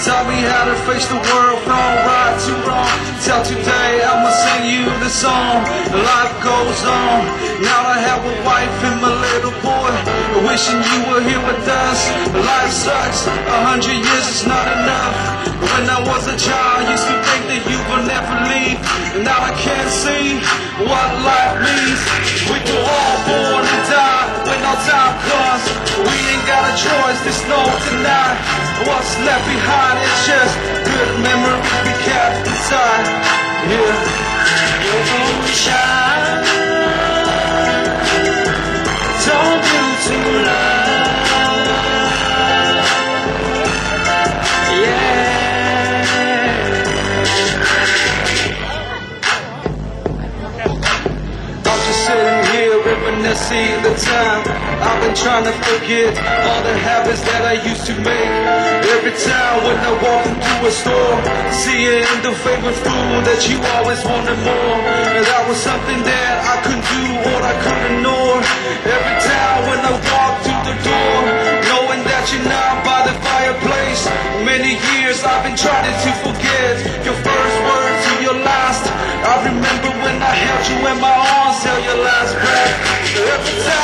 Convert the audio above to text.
Taught me how to face the world from right to wrong. Till today I'ma sing you the song. Life goes on. Now I have a wife and my little boy. Wishing you were here with us. Life sucks. 100 years is not enough. When I was a child, I used to think that you would never leave. Now I can't see what life means. We were all born and die when our time comes. We ain't got a choice, there's no denying. What's left behind is just good memories we kept inside. Yeah. Shine. Don't do too long. Yeah. I'm just sitting here reminiscing the time. I've been trying to forget all the habits that I used to make. Every time when I walk into a store, seeing the favorite food that you always wanted more. And that was something that I couldn't do or I couldn't ignore. Every time when I walk through the door, knowing that you're not by the fireplace. Many years I've been trying to forget your first words to your last. I remember when I held you in my arms till your last breath. Every time